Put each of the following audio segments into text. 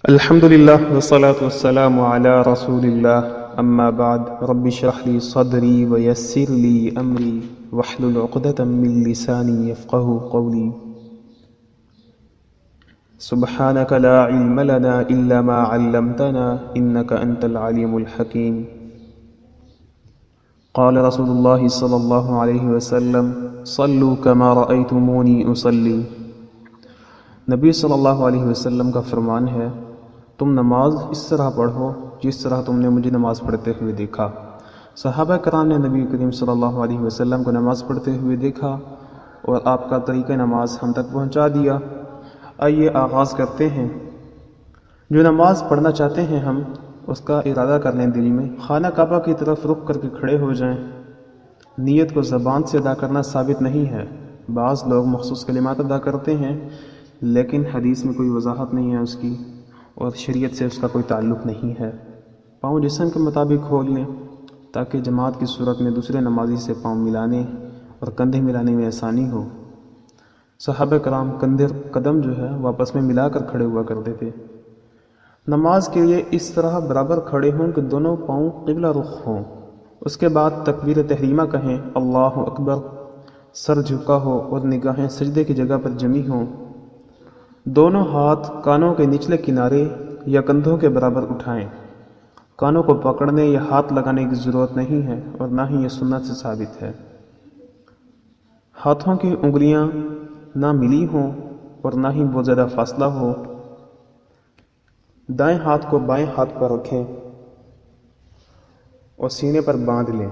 الحمدللہ والصلاة والسلام علی رسول اللہ اما بعد رب اشرح لی صدری ویسر لی امری واحلل عقدۃ من لسانی یفقهوا قولی سبحانک لا علم لنا الا ما علمتنا انک انت العلیم الحکیم قال رسول اللہ صلی اللہ علیہ وسلم صلوا کما رأیتمونی اصلی۔ نبی صلی اللہ علیہ وسلم کا فرمان ہے، تم نماز اس طرح پڑھو جس طرح تم نے مجھے نماز پڑھتے ہوئے دیکھا۔ صحابہ کرام نے نبی کریم صلی اللہ علیہ وسلم کو نماز پڑھتے ہوئے دیکھا اور آپ کا طریقہ نماز ہم تک پہنچا دیا۔ آئیے آغاز کرتے ہیں۔ جو نماز پڑھنا چاہتے ہیں ہم اس کا ارادہ کر لیں، دل میں خانہ کعبہ کی طرف رخ کر کے کھڑے ہو جائیں۔ نیت کو زبان سے ادا کرنا ثابت نہیں ہے، بعض لوگ مخصوص کلمات ادا کرتے ہیں لیکن حدیث میں کوئی وضاحت نہیں ہے اس کی، اور شریعت سے اس کا کوئی تعلق نہیں ہے۔ پاؤں جسم کے مطابق کھول لیں تاکہ جماعت کی صورت میں دوسرے نمازی سے پاؤں ملانے اور کندھے ملانے میں آسانی ہو۔ صحابہ کرام کندھے قدم جو ہے وہ آپس میں ملا کر کھڑے ہوا کرتے تھے۔ نماز کے لیے اس طرح برابر کھڑے ہوں کہ دونوں پاؤں قبلہ رخ ہوں۔ اس کے بعد تکبیر تحریمہ کہیں، اللہ اکبر، سر جھکا ہو اور نگاہیں سجدے کی جگہ پر جمی ہوں۔ دونوں ہاتھ کانوں کے نچلے کنارے یا کندھوں کے برابر اٹھائیں۔ کانوں کو پکڑنے یا ہاتھ لگانے کی ضرورت نہیں ہے اور نہ ہی یہ سنت سے ثابت ہے۔ ہاتھوں کی انگلیاں نہ ملی ہوں اور نہ ہی بہت زیادہ فاصلہ ہو۔ دائیں ہاتھ کو بائیں ہاتھ پر رکھیں اور سینے پر باندھ لیں۔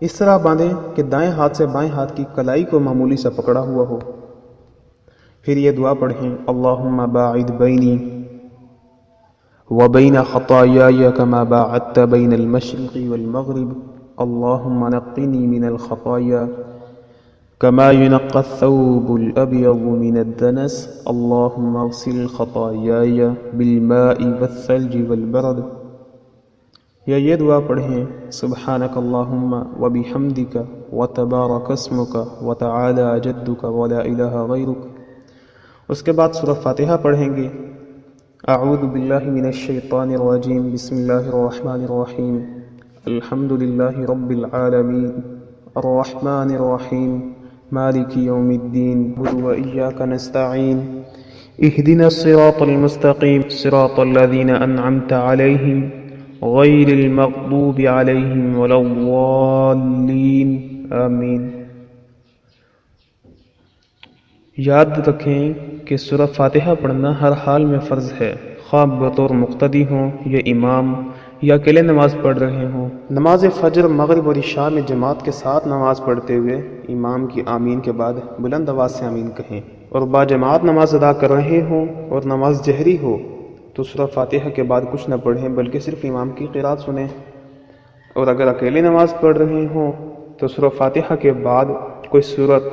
اس طرح باندھیں کہ دائیں ہاتھ سے بائیں ہاتھ کی کلائی کو معمولی سا پکڑا ہوا ہو۔ پھر یہ دعا پڑھیں، اللہم باعد بینی وبین خطایای کما باعدت بین المشرق والمغرب، اللہم نقنی من الخطایا کما ینقى الثوب الابیض من الدنس، اللہم اغسل خطایای بالماء والثلج والبرد۔ یا یہ دعا پڑھیں، سبحانک اللہم وبحمدک وتبارک اسمک وتعالی جدک ولا الہ غیرک۔ اس کے بعد سورہ فاتحہ پڑھیں گے۔ اعوذ باللہ من الشیطان الرجیم، بسم اللہ الرحمن الرحیم، الحمد للہ رب العالمین، الرحمن الرحیم، مالک یوم الدین، نعبد وإیاک نستعین، اہدنا الصراط المستقیم، صراط الذین انعمت علیہم غیر المغضوب علیہم ولا الضالین، آمین۔ یاد رکھیں کہ سورہ فاتحہ پڑھنا ہر حال میں فرض ہے، خواہ بطور مقتدی ہوں یا امام یا اکیلے نماز پڑھ رہے ہوں۔ نماز فجر، مغرب اور عشاء میں جماعت کے ساتھ نماز پڑھتے ہوئے امام کی آمین کے بعد بلند آواز سے آمین کہیں، اور با جماعت نماز ادا کر رہے ہوں اور نماز جہری ہو تو سورہ فاتحہ کے بعد کچھ نہ پڑھیں بلکہ صرف امام کی قرات سنیں، اور اگر اکیلے نماز پڑھ رہے ہوں تو سورہ فاتحہ کے بعد کوئی سورت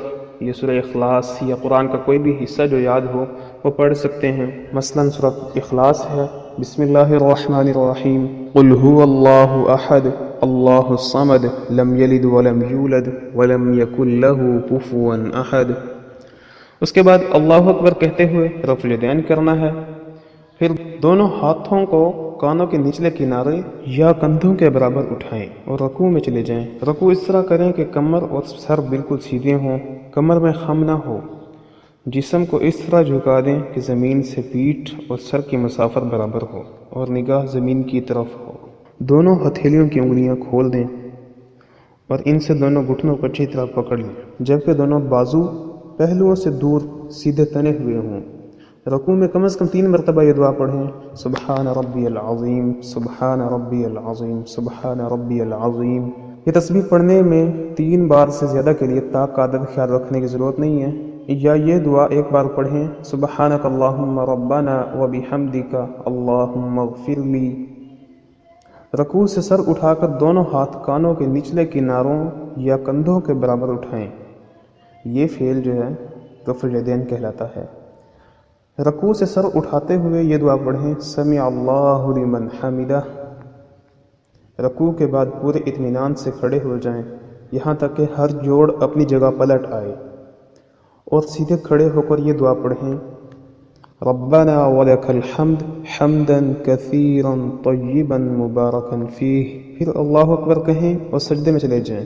یا سورہ اخلاص یا قرآن کا کوئی بھی حصہ جو یاد ہو وہ پڑھ سکتے ہیں۔ مثلا سورہ اخلاص ہے، بسم اللہ الرحمن الرحیم، قل هو اللہ احد اللہ الصمد لم یلد ولم یولد ولم یکن له کفوا احد۔ اس کے بعد اللہ اکبر کہتے ہوئے رفع الیدین کرنا ہے۔ پھر دونوں ہاتھوں کو کانوں کے نچلے کنارے یا کندھوں کے برابر اٹھائیں اور رکوع میں چلے جائیں۔ رکوع اس طرح کریں کہ کمر اور سر بالکل سیدھے ہوں، کمر میں خم نہ ہو۔ جسم کو اس طرح جھکا دیں کہ زمین سے پیٹھ اور سر کی مسافت برابر ہو اور نگاہ زمین کی طرف ہو۔ دونوں ہتھیلیوں کی انگلیاں کھول دیں اور ان سے دونوں گھٹنوں کو اچھی طرح پکڑ لیں، جبکہ دونوں بازو پہلوؤں سے دور سیدھے تنے ہوئے ہوں۔ رکوع میں کم از کم 3 مرتبہ یہ دعا پڑھیں، سبحان ربی العظیم، سبحان ربی العظیم، سبحان ربی العظیم۔ یہ تسبیح پڑھنے میں 3 بار سے زیادہ کے لیے طاق کا عدد خیال رکھنے کی ضرورت نہیں ہے۔ یا یہ دعا ایک بار پڑھیں، سبحانک اللہم ربنا وبحمدک اللہم اغفر لی۔ رکوع سے سر اٹھا کر دونوں ہاتھ کانوں کے نچلے کناروں یا کندھوں کے برابر اٹھائیں۔ یہ فعل جو ہے رفع الیدین کہلاتا ہے۔ رکوع سے سر اٹھاتے ہوئے یہ دعا پڑھیں، سمع اللہ لمن حمدہ۔ رکوع کے بعد پورے اطمینان سے کھڑے ہو جائیں یہاں تک کہ ہر جوڑ اپنی جگہ پلٹ آئے، اور سیدھے کھڑے ہو کر یہ دعا پڑھیں، ربنا ولک الحمد حمدا کثیرا طیبا مبارکا فیہ۔ پھر اللہ اکبر کہیں اور سجدے میں چلے جائیں۔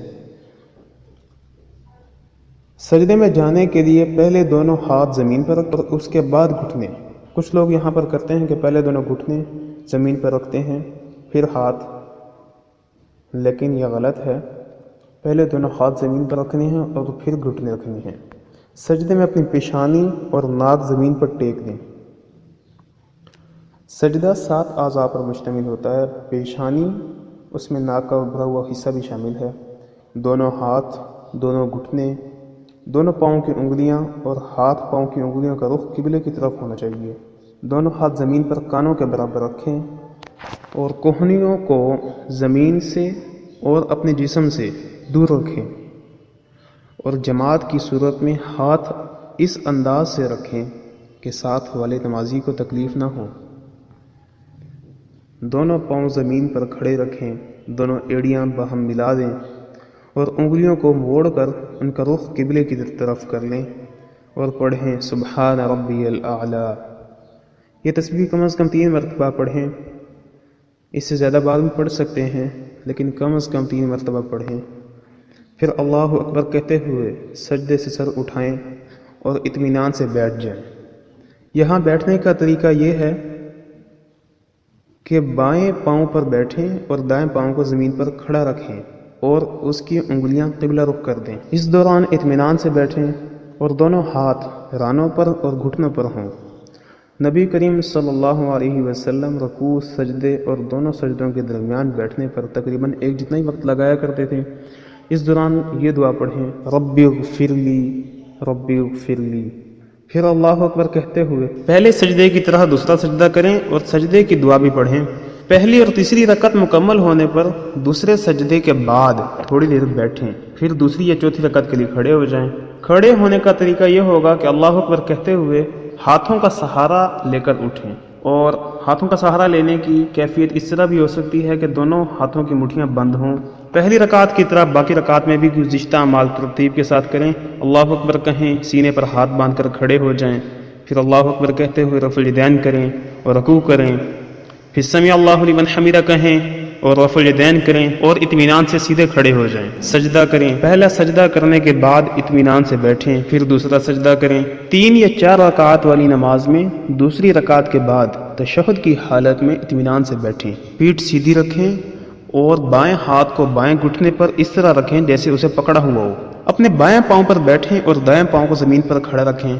سجدے میں جانے کے لیے پہلے دونوں ہاتھ زمین پر رکھ اور اس کے بعد گھٹنے۔ کچھ لوگ یہاں پر کرتے ہیں کہ پہلے دونوں گھٹنے زمین پر رکھتے ہیں پھر ہاتھ، لیکن یہ غلط ہے۔ پہلے دونوں ہاتھ زمین پر رکھنے ہیں اور پھر گھٹنے رکھنے ہیں۔ سجدے میں اپنی پیشانی اور ناک زمین پر ٹیک دیں۔ سجدہ 7 اعضاء پر مشتمل ہوتا ہے۔ پیشانی، اس میں ناک کا ابھرا ہوا حصہ بھی شامل ہے، دونوں ہاتھ، دونوں گھٹنے، دونوں پاؤں کی انگلیاں اور ہاتھ پاؤں کی انگلیوں کا رخ قبلے کی طرف ہونا چاہیے۔ دونوں ہاتھ زمین پر کانوں کے برابر رکھیں اور کوہنیوں کو زمین سے اور اپنے جسم سے دور رکھیں، اور جماعت کی صورت میں ہاتھ اس انداز سے رکھیں کہ ساتھ والے نمازی کو تکلیف نہ ہو۔ دونوں پاؤں زمین پر کھڑے رکھیں، دونوں ایڑیاں باہم ملا دیں اور انگلیوں کو موڑ کر ان کا رخ قبلے کی طرف کر لیں اور پڑھیں سبحان ربی الاعلی۔ یہ تسبیح کم از کم 3 مرتبہ پڑھیں، اس سے زیادہ بعد میں پڑھ سکتے ہیں لیکن کم از کم 3 مرتبہ پڑھیں۔ پھر اللہ اکبر کہتے ہوئے سجدے سے سر اٹھائیں اور اطمینان سے بیٹھ جائیں۔ یہاں بیٹھنے کا طریقہ یہ ہے کہ بائیں پاؤں پر بیٹھیں اور دائیں پاؤں کو زمین پر کھڑا رکھیں اور اس کی انگلیاں قبلہ رخ کر دیں۔ اس دوران اطمینان سے بیٹھیں اور دونوں ہاتھ رانوں پر اور گھٹنوں پر ہوں۔ نبی کریم صلی اللہ علیہ وسلم رکوع، سجدے اور دونوں سجدوں کے درمیان بیٹھنے پر تقریباً ایک جتنا ہی وقت لگایا کرتے تھے۔ اس دوران یہ دعا پڑھیں ربی اغفر لی، ربی اغفر لی۔ پھر اللہ اکبر کہتے ہوئے پہلے سجدے کی طرح دوسرا سجدہ کریں اور سجدے کی دعا بھی پڑھیں۔ پہلی اور تیسری رکعت مکمل ہونے پر دوسرے سجدے کے بعد تھوڑی دیر بیٹھیں، پھر دوسری یا چوتھی رکعت کے لیے کھڑے ہو جائیں۔ کھڑے ہونے کا طریقہ یہ ہوگا کہ اللہ اکبر کہتے ہوئے ہاتھوں کا سہارا لے کر اٹھیں، اور ہاتھوں کا سہارا لینے کی کیفیت اس طرح بھی ہو سکتی ہے کہ دونوں ہاتھوں کی مٹھیاں بند ہوں۔ پہلی رکعت کی طرح باقی رکعت میں بھی گزشتہ اعمال ترتیب کے ساتھ کریں۔ اللہ اکبر کہیں، سینے پر ہاتھ باندھ کر کھڑے ہو جائیں، پھر اللہ اکبر کہتے ہوئے رفع الیدین کریں اور رکوع کریں، پھر سمیع اللہ لمن حمدہ کہیں اور رفع الیدین کریں اور اطمینان سے سیدھے کھڑے ہو جائیں۔ سجدہ کریں، پہلا سجدہ کرنے کے بعد اطمینان سے بیٹھیں، پھر دوسرا سجدہ کریں۔ 3 یا 4 رکعات والی نماز میں دوسری رکعت کے بعد تشہد کی حالت میں اطمینان سے بیٹھیں، پیٹھ سیدھی رکھیں اور بائیں ہاتھ کو بائیں گھٹنے پر اس طرح رکھیں جیسے اسے پکڑا ہوا ہو۔ اپنے بائیں پاؤں پر بیٹھیں اور دائیں پاؤں کو زمین پر کھڑا رکھیں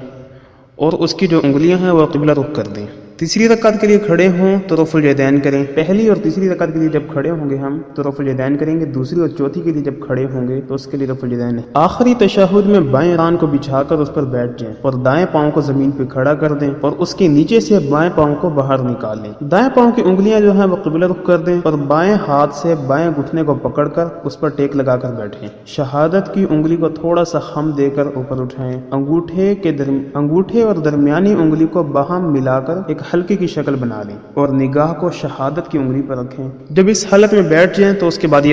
اور اس کی جو انگلیاں ہیں وہ قبلہ رخ کر دیں۔ تیسری رکعت کے لیے کھڑے ہوں تو رفع الیدین کریں۔ پہلی اور تیسری رکعت کے لیے جب کھڑے ہوں گے ہم تو رفع الیدین کریں گے، دوسری اور چوتھی کے لیے جب کھڑے ہوں گے تو اس کے لیے رفع الیدین ہے۔ آخری تشہد میں بائیں کان کو بچھا کر اس پر بیٹھ جائیں اور دائیں پاؤں کو زمین پہ کھڑا کر دیں اور اس کے نیچے سے بائیں پاؤں کو باہر نکال لیں۔ دائیں پاؤں کی انگلیاں جو ہیں وہ قبلہ رخ کر دیں اور بائیں ہاتھ سے بائیں گھٹنے کو پکڑ کر اس پر ٹیک لگا کر بیٹھیں۔ شہادت کی انگلی کو تھوڑا سا خم دے کر اوپر اٹھائیں۔ انگوٹھے اور درمیانی انگلی کو باہم ملا کر ایک حلقے کی شکل بنا لیں اور نگاہ کو شہادت کی انگلی پر رکھیں۔ جب اس حالت میں بیٹھ جائیں تو اس کے بعد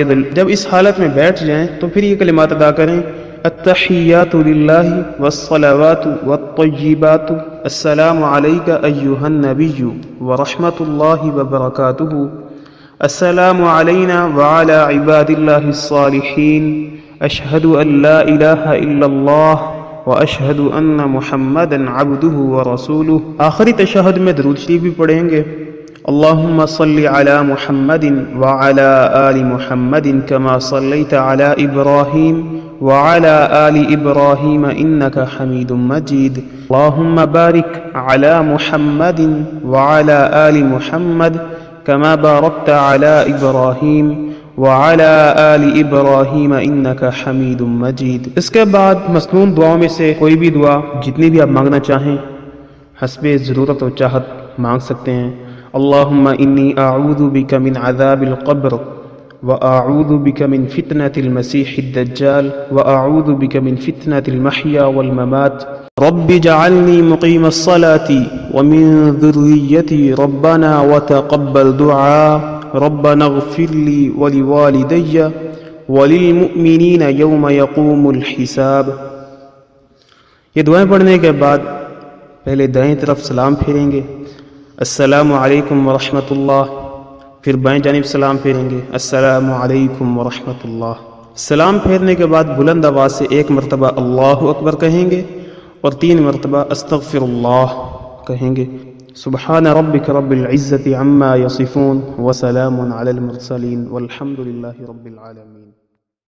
پھر یہ کلمات ادا کریں التحیات للہ والصلوات والطیبات السلام علیک ایہا النبی ورحمۃ اللہ وبرکاتہ السلام علینا وعلی عباد اللہ الصالحین اشہد ان لا الہ الا اللہ واشہد ان محمدا عبدہ ورسولہ۔ آخری تشہد میں درود شریف بھی پڑھیں گے۔ اللہم صلی علی محمد وعلی آل محمد کما صلیت علی ابراہیم وعلی آل ابراہیم انکا حمید مجید۔ اللہم بارک علی محمد وعلی آل محمد کما بارکت علی ابراہیم وعلی آل ابراہیم انکا حمید مجید۔ اس کے بعد مسنون دعاؤں میں سے کوئی بھی دعا جتنی بھی آپ مانگنا چاہیں حسب ضرورت و چاہت مانگ سکتے ہیں۔ اللہم انی اعوذ بک من عذاب القبر واعوذ بک من فتنة المسیح الدجال واعوذ بک من فتنة المحیا والممات رب اجعلنی مقیم الصلاة ومن ذریتی ربنا وتقبل دعاء ربنا اغفر لی ولوالدی پہلے دائیں طرف سلام پھیریں گے، السلام علیکم ورحمۃ اللہ، پھر بائیں جانب سلام پھیریں گے، السلام علیکم ورحمۃ اللہ۔ سلام پھیرنے کے بعد بلند آواز سے 1 مرتبہ اللہ اکبر کہیں گے اور 3 مرتبہ استغفر اللہ کہیں گے۔ سبحان ربک رب العزت عما یصفون وسلام علی المرسلین والحمد للہ رب العالمین۔